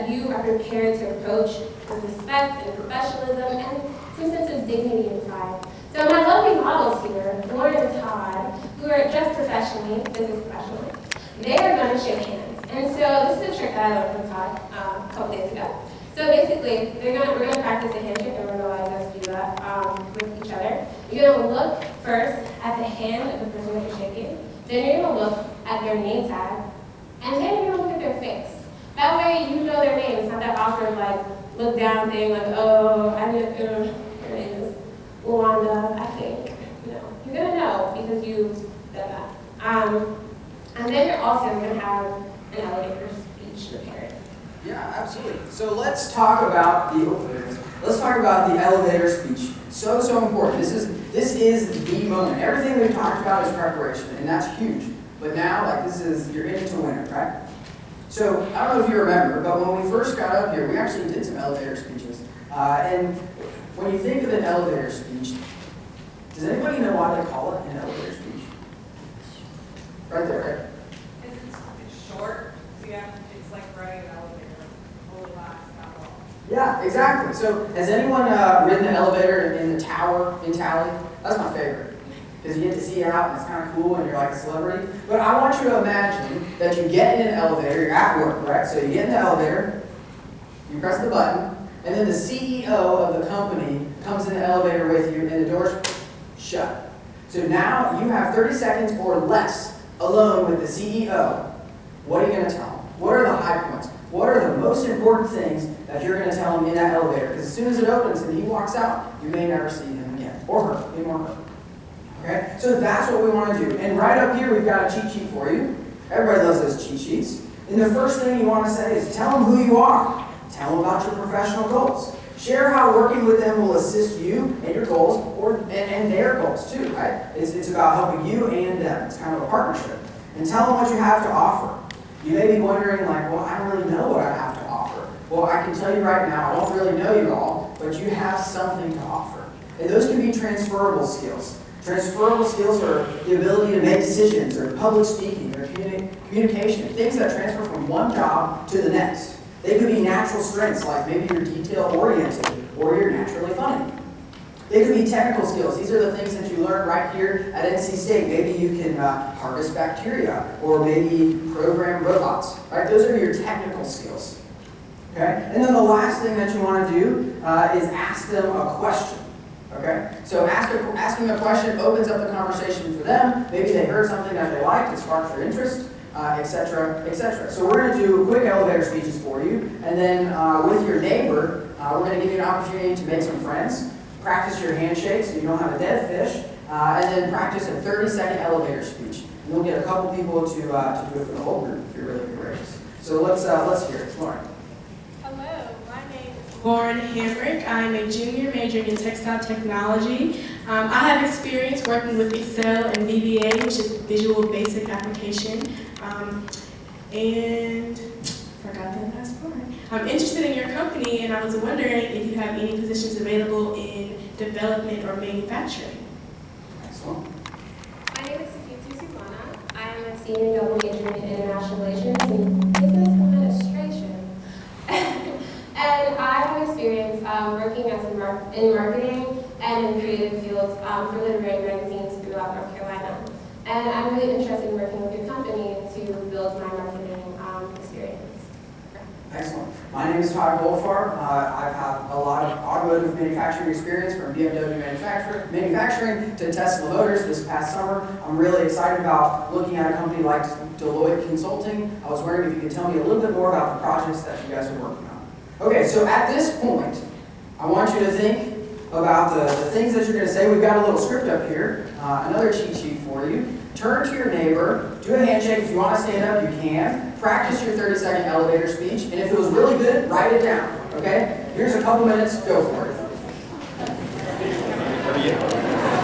that you are prepared to approach with respect and professionalism and some sense of dignity and pride. So my lovely models here, Lauren and Todd, who are dressed professionally, business professionally, they are going to shake hands. And so this is a trick that I learned from Todd a couple days ago. So basically, we're going to practice a handshake, and we're going to allow us to do that with each other. You're going to look first at the hand of the person that you're shaking. Then you're going to look at their name tag, and then you're going to look at their face. That way you know their name. It's not that awkward, like, look down thing, like, oh, I know her name is Wanda, I think. No, you're going to know because you've done that. And then you're also going to have an elevator speech prepared. Yeah, absolutely. So let's talk about the elevator speech. So important. This is the moment. Everything we've talked about is preparation, and that's huge. But now, you're in it to win it, right? So I don't know if you remember, but when we first got up here, we actually did some elevator speeches. And when you think of an elevator speech, does anybody know why they call it an elevator speech? Right there, right? It's short, so it's like riding an elevator. Only lasts that long. Yeah, exactly. So has anyone ridden the elevator in the tower in Tally? That's my favorite. Because you get to see it out and it's kind of cool and you're like a celebrity. But I want you to imagine that you get in an elevator, you're at work, right? So you get in the elevator, you press the button, and then the CEO of the company comes in the elevator with you and the door's shut. So now you have 30 seconds or less alone with the CEO. What are you going to tell him? What are the high points? What are the most important things that you're going to tell him in that elevator? Because as soon as it opens and he walks out, you may never see him again. Or her, maybe more her. Okay? So that's what we want to do. And right up here, we've got a cheat sheet for you. Everybody loves those cheat sheets. And the first thing you want to say is tell them who you are. Tell them about your professional goals. Share how working with them will assist you and your goals and their goals too, right? It's about helping you and them. It's kind of a partnership. And tell them what you have to offer. You may be wondering, well, I don't really know what I have to offer. Well, I can tell you right now, I don't really know you all, but you have something to offer. And those can be transferable skills. Transferable skills are the ability to make decisions, or public speaking, or communication, things that transfer from one job to the next. They could be natural strengths, like maybe you're detail-oriented, or you're naturally funny. They could be technical skills. These are the things that you learn right here at NC State. Maybe you can harvest bacteria, or maybe program robots. Right? Those are your technical skills. Okay? And then the last thing that you want to do is ask them a question. Okay? So asking a question opens up the conversation for them. Maybe they heard something that they liked, it sparked their interest, etc., etc. So we're going to do quick elevator speeches for you, and then with your neighbor, we're going to give you an opportunity to make some friends. Practice your handshake so you don't have a dead fish, and then practice a 30-second elevator speech. And you'll get a couple people to do it for the whole group if you're really courageous. So let's hear it. Lauren. Hello, my name is Lauren Hamrick. I'm a junior majoring in textile technology. I have experience working with Excel and VBA, which is Visual Basic Application, and forgot the last part. I'm interested in your company, and I was wondering if you have any positions available in development or manufacturing. Excellent. My name is Safiti Suplana. I am a senior double major in international relations and business administration. And I have experience working in marketing and in creative fields for literary magazines throughout North Carolina. And I'm really interested in working with your company to build my marketing experience. Excellent. My name is Todd Goldfarb. I've had a lot of automotive manufacturing experience from BMW manufacturing to Tesla Motors this past summer. I'm really excited about looking at a company like Deloitte Consulting. I was wondering if you could tell me a little bit more about the projects that you guys are working on. Okay, so at this point, I want you to think about the things that you're going to say. We've got a little script up here, another cheat sheet for you. Turn to your neighbor, do a handshake. If you want to stand up, you can. Practice your 30-second elevator speech, and if it was really good, write it down, okay? Here's a couple minutes, go for it.